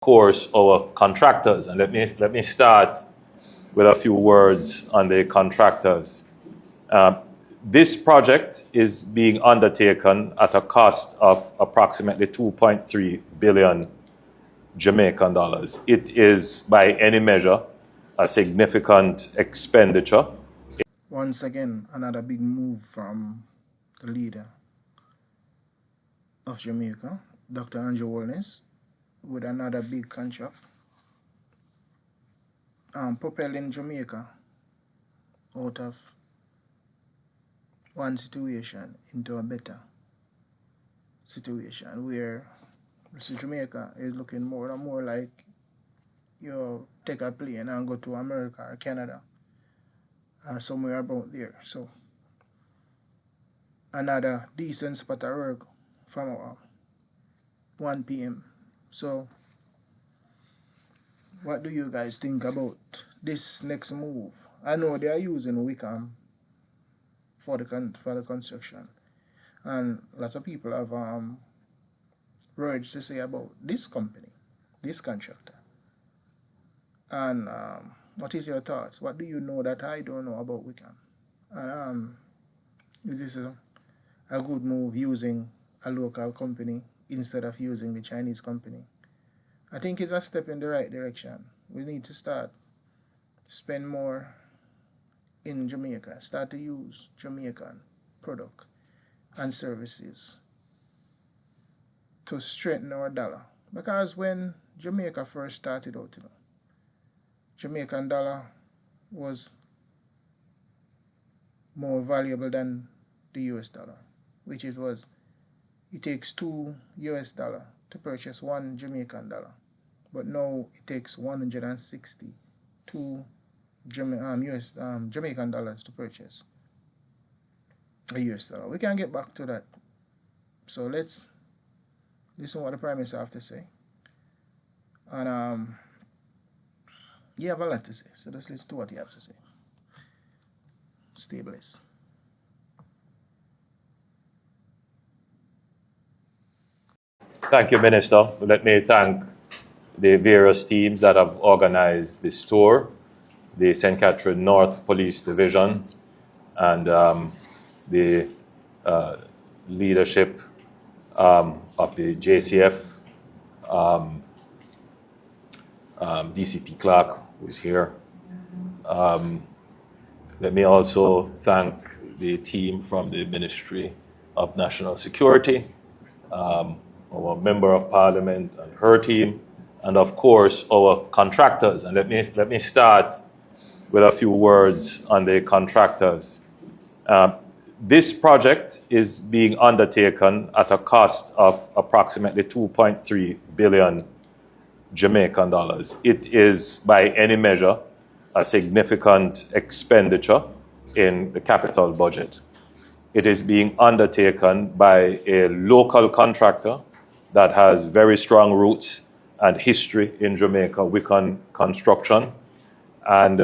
course, our contractors. And let me start with a few words on the contractors. This project is being undertaken at a cost of approximately 2.3 billion Jamaican dollars. It is, by any measure, a significant expenditure. Once again, another big move from the leader of Jamaica, Dr. Wallace, with another big contract, propelling Jamaica out of one situation into a better situation where Jamaica is looking more and more like you take a plane and go to America or Canada, somewhere about there. So another decent spot of work from 1 p.m. So what do you guys think about this next move? I know they are using WICAM for the construction, and a lot of people have words to say about this company, this contractor. And what is your thoughts? What do you know that I don't know about WICAM? And is this a good move, using a local company instead of using the Chinese company? I think it's a step in the right direction. We need to start spend more in Jamaica, start to use Jamaican product and services to strengthen our dollar. Because when Jamaica first started out, Jamaican dollar was more valuable than the US dollar, which it takes $2 US to purchase $1 Jamaican dollar. But now it takes 162 Jamaican dollars to purchase a US dollar. We can get back to that. So let's listen what the Prime Minister have to say. And he have a lot to say. So let's listen to what he has to say. Stay blessed. Thank you, Minister. Let me thank the various teams that have organized this tour, the St. Catherine North Police Division, and the leadership of the JCF, DCP Clark, who is here. Let me also thank the team from the Ministry of National Security, our Member of Parliament and her team, and of course our contractors. And let me start with a few words on the contractors. This project is being undertaken at a cost of approximately 2.3 billion Jamaican dollars. It is, by any measure, a significant expenditure in the capital budget. It is being undertaken by a local contractor that has very strong roots and history in Jamaica, WICAM Construction. And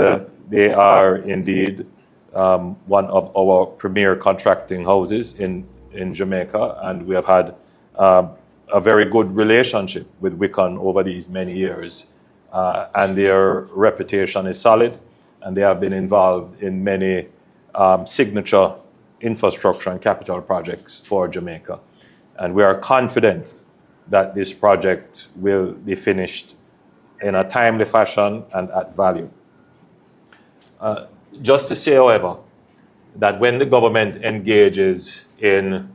they are indeed one of our premier contracting houses in Jamaica. And we have had a very good relationship with WICAM over these many years. And their reputation is solid, and they have been involved in many signature infrastructure and capital projects for Jamaica. And we are confident that this project will be finished in a timely fashion and at value. Just to say, however, that when the government engages in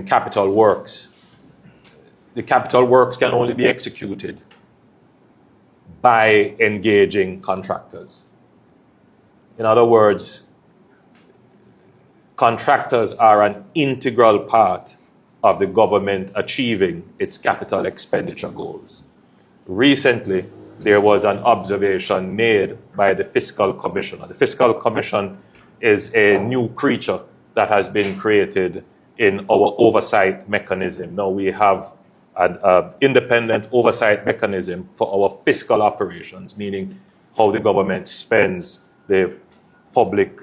capital works, the capital works can only be executed by engaging contractors. In other words, contractors are an integral part of the government achieving its capital expenditure goals. Recently, there was an observation made by the Fiscal Commissioner. The Fiscal Commission is a new creature that has been created in our oversight mechanism. Now we have an independent oversight mechanism for our fiscal operations, meaning how the government spends the public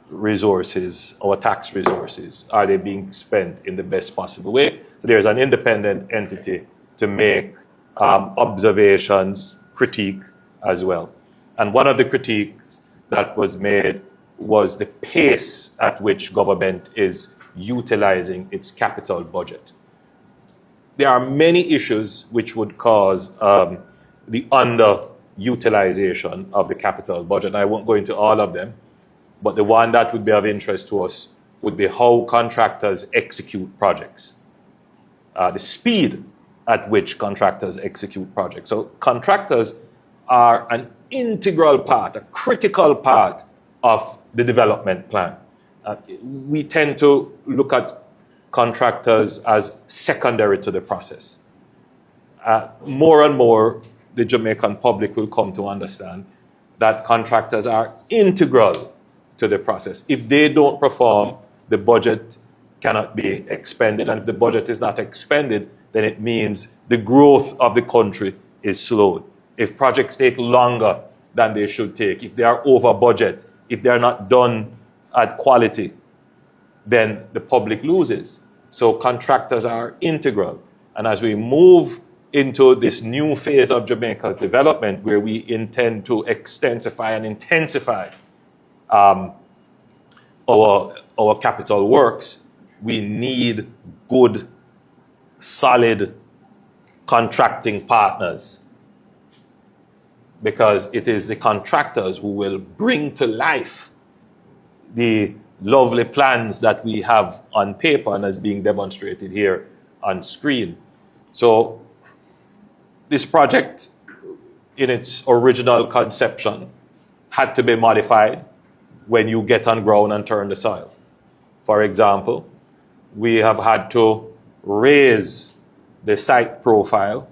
resources, our tax resources. Are they being spent in the best possible way? So there's an independent entity to make observations, critique as well. And one of the critiques that was made was the pace at which government is utilizing its capital budget. There are many issues which would cause the underutilization of the capital budget. I won't go into all of them, but the one that would be of interest to us would be how contractors execute projects, the speed at which contractors execute projects. So contractors are an integral part, a critical part of the development plan. We tend to look at contractors as secondary to the process. More and more, the Jamaican public will come to understand that contractors are integral to the process. If they don't perform, the budget cannot be expended. And if the budget is not expended, then it means the growth of the country is slowed. If projects take longer than they should take, if they are over budget, if they are not done at quality, then the public loses. So contractors are integral. And as we move into this new phase of Jamaica's development, where we intend to extensify and intensify our capital works, we need good, solid contracting partners, because it is the contractors who will bring to life the lovely plans that we have on paper and as being demonstrated here on screen. So this project, in its original conception, had to be modified when you get on ground and turn the soil. For example, we have had to raise the site profile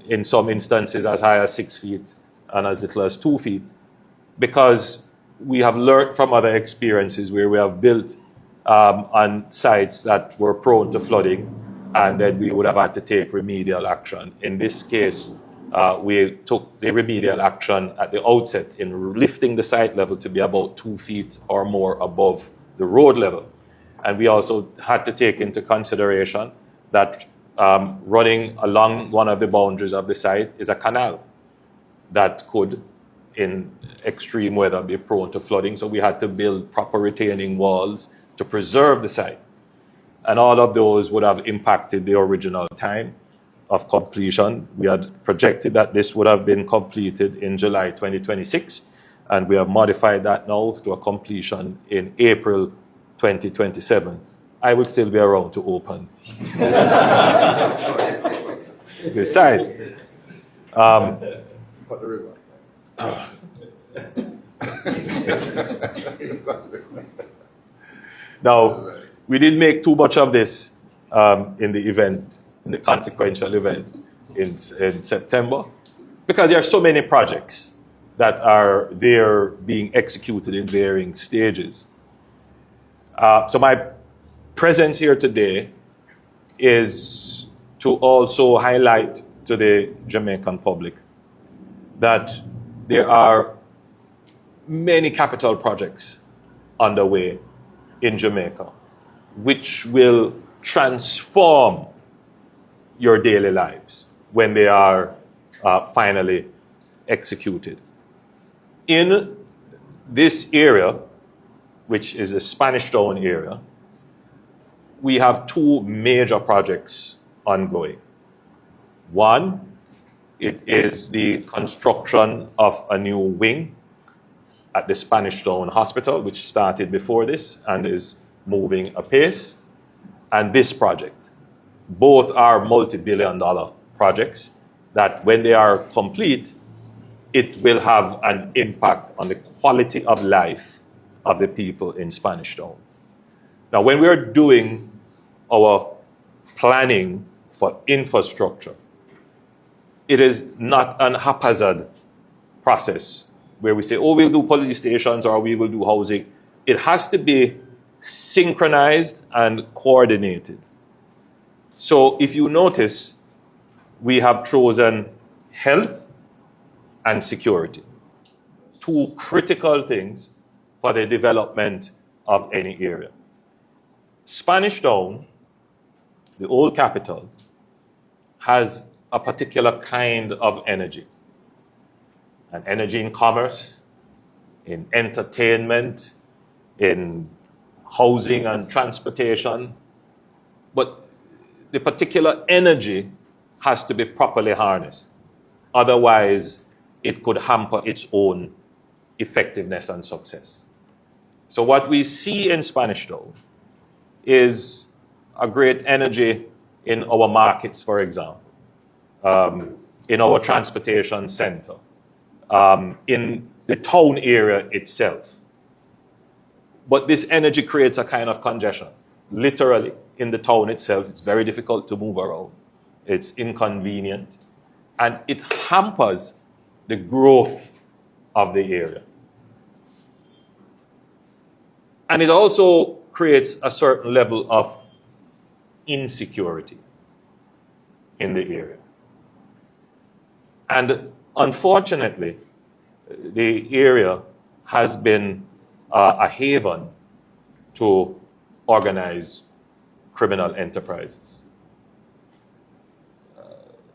in some instances as high as 6 feet and as little as 2 feet, because we have learned from other experiences where we have built on sites that were prone to flooding, and then we would have had to take remedial action. In this case, we took the remedial action at the outset in lifting the site level to be about 2 feet or more above the road level. And we also had to take into consideration that running along one of the boundaries of the site is a canal that could, in extreme weather, be prone to flooding. So we had to build proper retaining walls to preserve the site. And all of those would have impacted the original time of completion. We had projected that this would have been completed in July 2026, and we have modified that now to a completion in April 2027. I will still be around to open this side. Now, we didn't make too much of this in the event, in the consequential event in September, because there are so many projects that are there being executed in varying stages. So my presence here today is to also highlight to the Jamaican public that there are many capital projects underway in Jamaica which will transform your daily lives when they are finally executed. In this area, which is the Spanish Town area, we have two major projects ongoing. One, it is the construction of a new wing at the Spanish Town Hospital, which started before this and is moving apace. And this project, both are multi-billion-dollar projects that when they are complete, it will have an impact on the quality of life of the people in Spanish Town. Now, when we are doing our planning for infrastructure, it is not an haphazard process where we say, oh, we'll do police stations or we will do housing. It has to be synchronized and coordinated. So if you notice, we have chosen health and security, two critical things for the development of any area. Spanish Town, the old capital, has a particular kind of energy. An energy in commerce, in entertainment, in housing and transportation. But the particular energy has to be properly harnessed. Otherwise, it could hamper its own effectiveness and success. So what we see in Spanish Town is a great energy in our markets, for example, in our transportation center, in the town area itself. But this energy creates a kind of congestion. Literally, in the town itself, it's very difficult to move around. It's inconvenient, and it hampers the growth of the area. And it also creates a certain level of insecurity in the area. And unfortunately, the area has been a haven to organized criminal enterprises.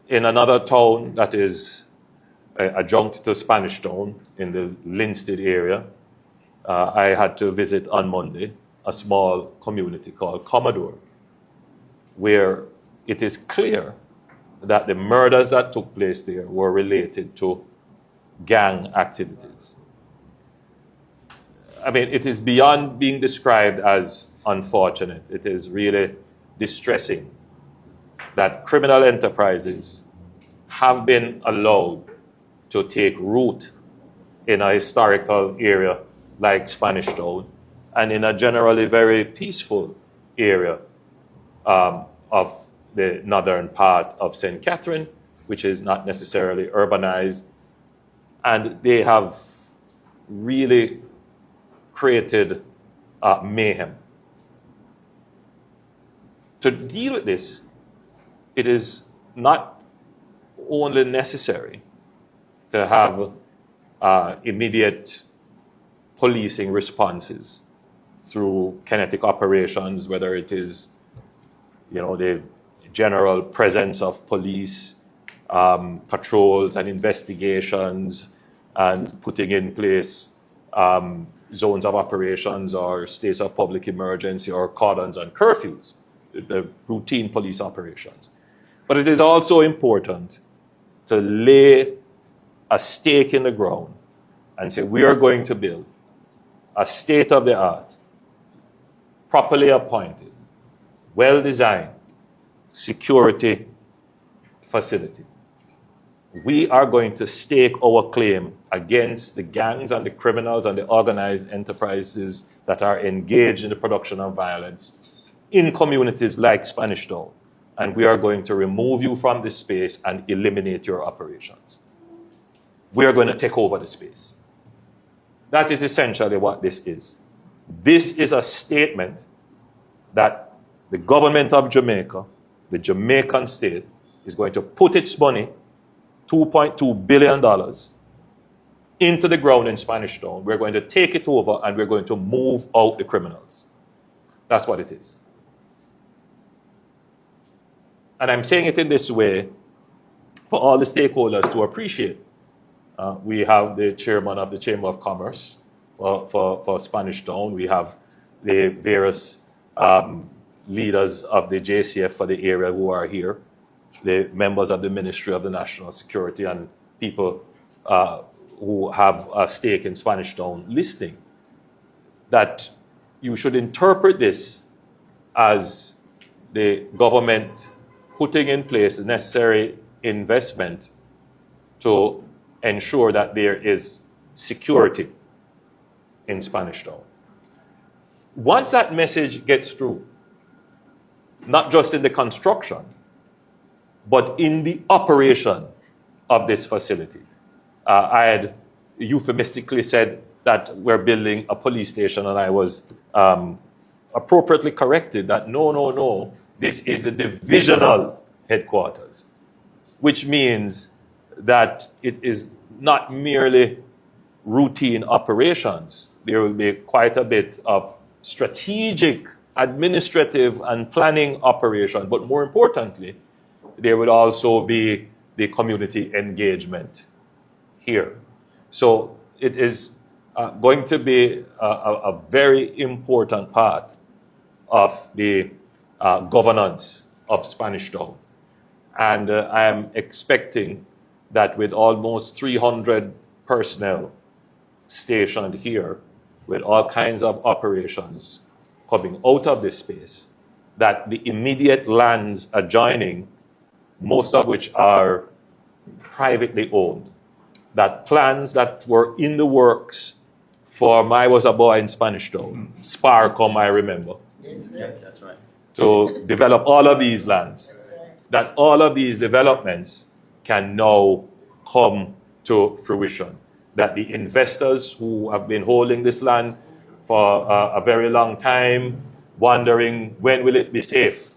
In another town that is adjunct to Spanish Town in the Linstead area, I had to visit on Monday a small community called Commodore, where it is clear that the murders that took place there were related to gang activities. I mean, it is beyond being described as unfortunate. It is really distressing that criminal enterprises have been allowed to take root in a historical area like Spanish Town and in a generally very peaceful area of the northern part of St. Catherine, which is not necessarily urbanized. And they have really created mayhem. To deal with this, it is not only necessary to have immediate policing responses through kinetic operations, whether it is, the general presence of police, patrols and investigations, and putting in place zones of operations or states of public emergency or cordons and curfews, the routine police operations. But it is also important to lay a stake in the ground and say, we are going to build a state-of-the-art, properly appointed, well-designed security facility. We are going to stake our claim against the gangs and the criminals and the organized enterprises that are engaged in the production of violence in communities like Spanish Town. And we are going to remove you from this space and eliminate your operations. We are going to take over the space. That is essentially what this is. This is a statement that the government of Jamaica, the Jamaican state, is going to put its money, $2.2 billion, into the ground in Spanish Town. We're going to take it over and we're going to move out the criminals. That's what it is. And I'm saying it in this way for all the stakeholders to appreciate. We have the chairman of the Chamber of Commerce for Spanish Town. We have the various leaders of the JCF for the area who are here, the members of the Ministry of the National Security, and people who have a stake in Spanish Town listening, that you should interpret this as the government putting in place the necessary investment to ensure that there is security in Spanish Town. Once that message gets through, not just in the construction, but in the operation of this facility. I had euphemistically said that we're building a police station, and I was appropriately corrected that no, this is the divisional headquarters, which means that it is not merely routine operations. There will be quite a bit of strategic, administrative, and planning operation, but more importantly, there would also be the community engagement here. So it is going to be a very important part of the governance of Spanish Town. And I am expecting that with almost 300 personnel stationed here, with all kinds of operations coming out of this space, that the immediate lands adjoining, most of which are privately owned, that plans that were in the works for I was a boy in Spanish Town, Sparcom, I remember. Yes, that's right. To develop all of these lands, that all of these developments can now come to fruition. That the investors who have been holding this land for a very long time, wondering when will it be safe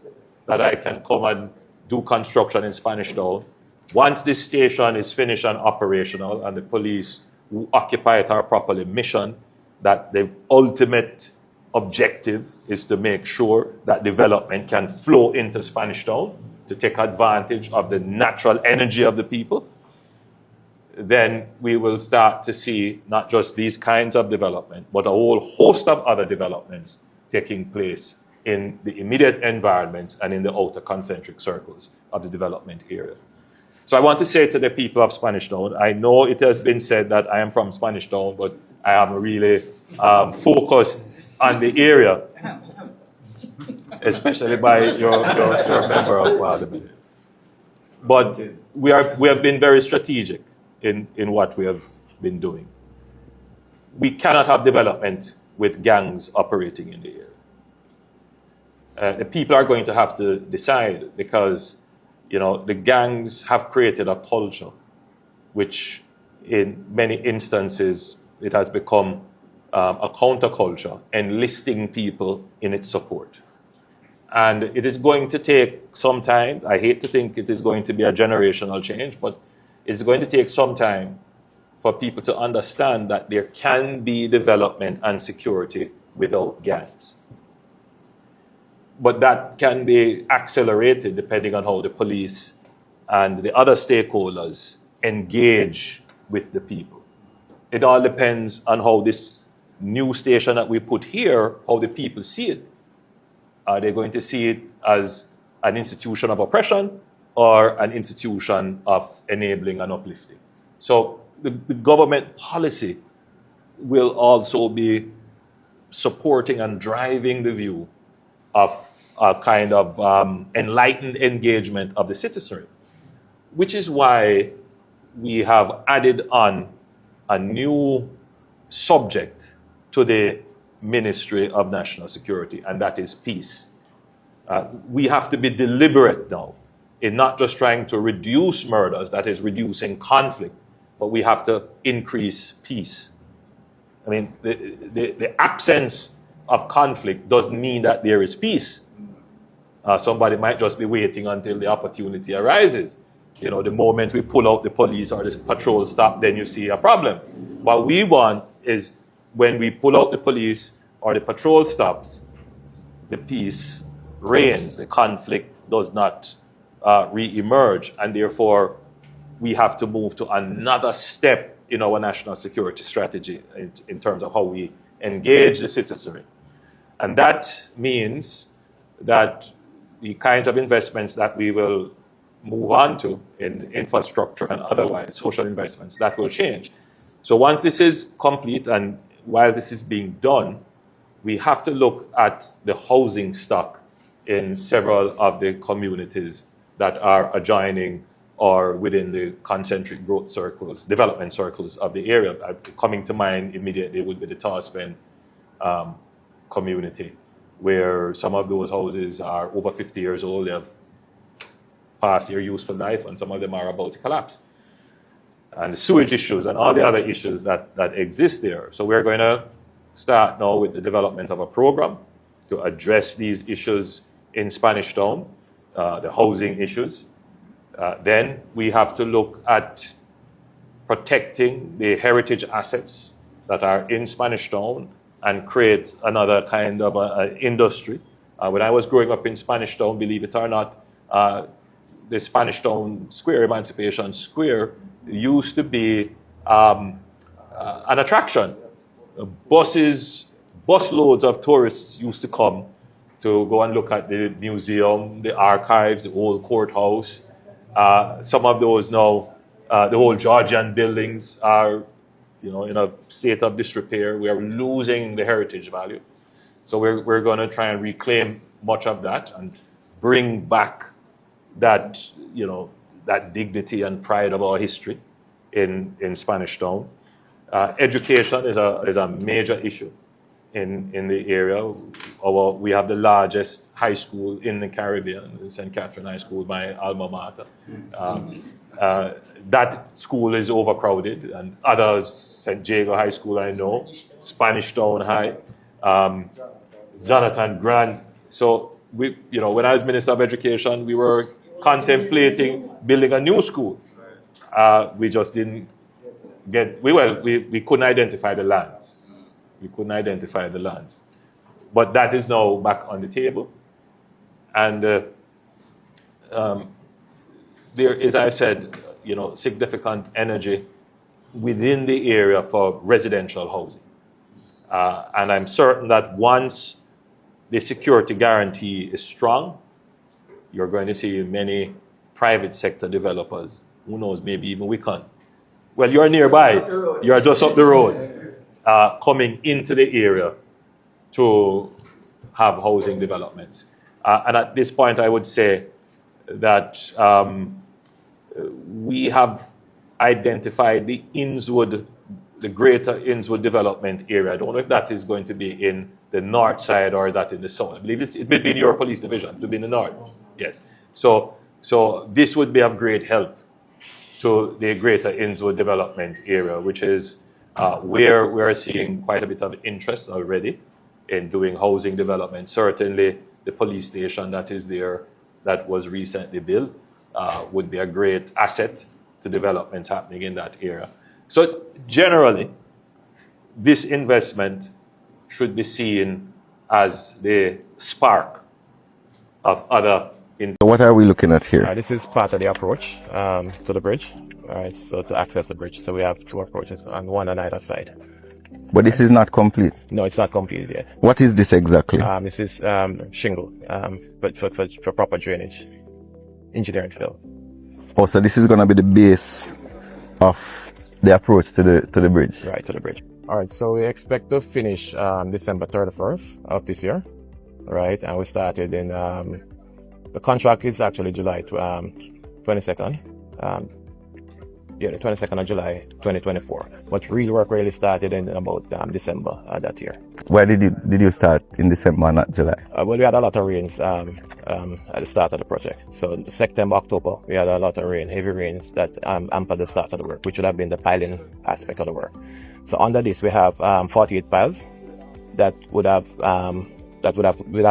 that I can come and do construction in Spanish Town. Once this station is finished and operational and the police who occupy it are properly missioned, that the ultimate objective is to make sure that development can flow into Spanish Town to take advantage of the natural energy of the people, then we will start to see not just these kinds of development, but a whole host of other developments taking place in the immediate environments and in the outer concentric circles of the development area. So I want to say to the people of Spanish Town, I know it has been said that I am from Spanish Town, but I am really focused on the area, especially by your member of parliament. But we have been very strategic in what we have been doing. We cannot have development with gangs operating in the area. The people are going to have to decide, because the gangs have created a culture which in many instances it has become a counterculture, enlisting people in its support. And it is going to take some time. I hate to think it is going to be a generational change, but it's going to take some time for people to understand that there can be development and security without gangs. But that can be accelerated depending on how the police and the other stakeholders engage with the people. It all depends on how this new station that we put here, how the people see it. Are they going to see it as an institution of oppression or an institution of enabling and uplifting? So the government policy will also be supporting and driving the view of a kind of enlightened engagement of the citizenry, which is why we have added on a new subject to the Ministry of National Security, and that is peace. We have to be deliberate now in not just trying to reduce murders, that is reducing conflict, but we have to increase peace. I mean, the absence of conflict doesn't mean that there is peace. Somebody might just be waiting until the opportunity arises. The moment we pull out the police or the patrol stop, then you see a problem. What we want is when we pull out the police or the patrol stops, the peace reigns, the conflict does not re-emerge, and therefore we have to move to another step in our national security strategy in terms of how we engage the citizenry. And that means that the kinds of investments that we will move on to in infrastructure and otherwise social investments, that will change. So once this is complete and while this is being done, we have to look at the housing stock in several of the communities that are adjoining or within the concentric growth circles, development circles of the area. Coming to mind immediately would be the Tarspen community, where some of those houses are over 50 years old, they have past their useful life, and some of them are about to collapse. And the sewage issues and all the other issues that exist there. So we're going to start now with the development of a program to address these issues in Spanish Town, the housing issues. Then we have to look at protecting the heritage assets that are in Spanish Town and create another kind of industry. When I was growing up in Spanish Town, believe it or not, the Spanish Town Square, Emancipation Square, used to be an attraction. Busloads of tourists used to come to go and look at the museum, the archives, the old courthouse. Some of those now, the old Georgian buildings are, in a state of disrepair. We are losing the heritage value. So we're going to try and reclaim much of that and bring back that, that dignity and pride of our history in Spanish Town. Education is a major issue in the area. We have the largest high school in the Caribbean, St. Catherine High School, my alma mater. That school is overcrowded, and other St. Diego High School I know, Spanish Town High, Jonathan Grant. So when I was Minister of Education, we were contemplating building a new school. We just didn't we couldn't identify the lands. But that is now back on the table. And there is, I said, significant energy within the area for residential housing. And I'm certain that once the security guarantee is strong, you're going to see many private sector developers, who knows, maybe even WICAM. Well, you're nearby, you're just up the road, coming into the area to have housing developments. And at this point, I would say that we have identified the greater Innswood development area. I don't know if that is going to be in the north side or is that in the south. I believe it will be in your police division, to be in the north. Yes. So this would be of great help to the greater Innswood development area, which is where we're seeing quite a bit of interest already in doing housing development. Certainly the police station that is there, that was recently built, would be a great asset to developments happening in that area. So generally, this investment should be seen as the spark of other. What are we looking at here? This is part of the approach to the bridge. All right, so to access the bridge. So we have two approaches, and one on either side. But this is not complete. No, it's not completed yet. What is this exactly? This is shingle, but for proper drainage, engineering fill. Oh, so this is going to be the base of the approach to the bridge. Right, to the bridge. All right, so we expect to finish December 31st of this year. Right, and we started in the contract is actually July 22nd. The 22nd of July 2024. But real work really started in about December that year. Why did you start in December, not July? Well, we had a lot of rains at the start of the project. So September, October, we had a lot of rain, heavy rains that hampered the start of the work, which would have been the piling aspect of the work. So under this, we have 48 piles that would have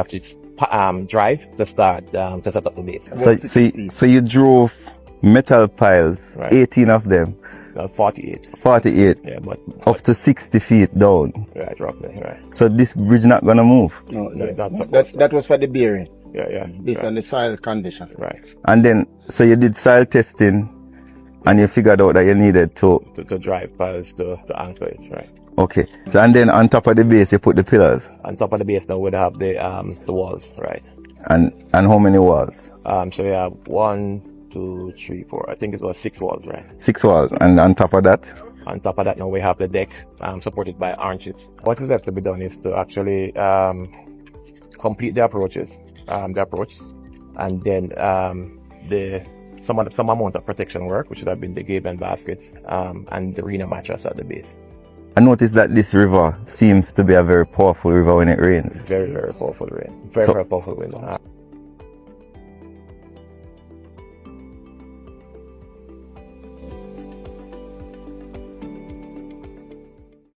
to drive to start to set up the base. So you drove metal piles, right. 18 of them. 48. 48. Yeah, but up to 60 feet down. Right, roughly, right. So this bridge not gonna move? No, that was for the bearing. Yeah. Based on the soil condition. Right. And then, so you did soil testing and you figured out that you needed to drive piles to anchor it, right. Okay. So, and then on top of the base you put the pillars? On top of the base now we'd have the walls, right. And how many walls? So we have 1, 2, 3, 4. I think it was 6 walls, right? 6 walls. And on top of that? On top of that now we have the deck supported by arches. What is left to be done is to actually complete the approach, and then some amount of protection work, which would have been the gable baskets and the arena mattress at the base. I noticed that this river seems to be a very powerful river when it rains. Very, very powerful rain. Very powerful wind.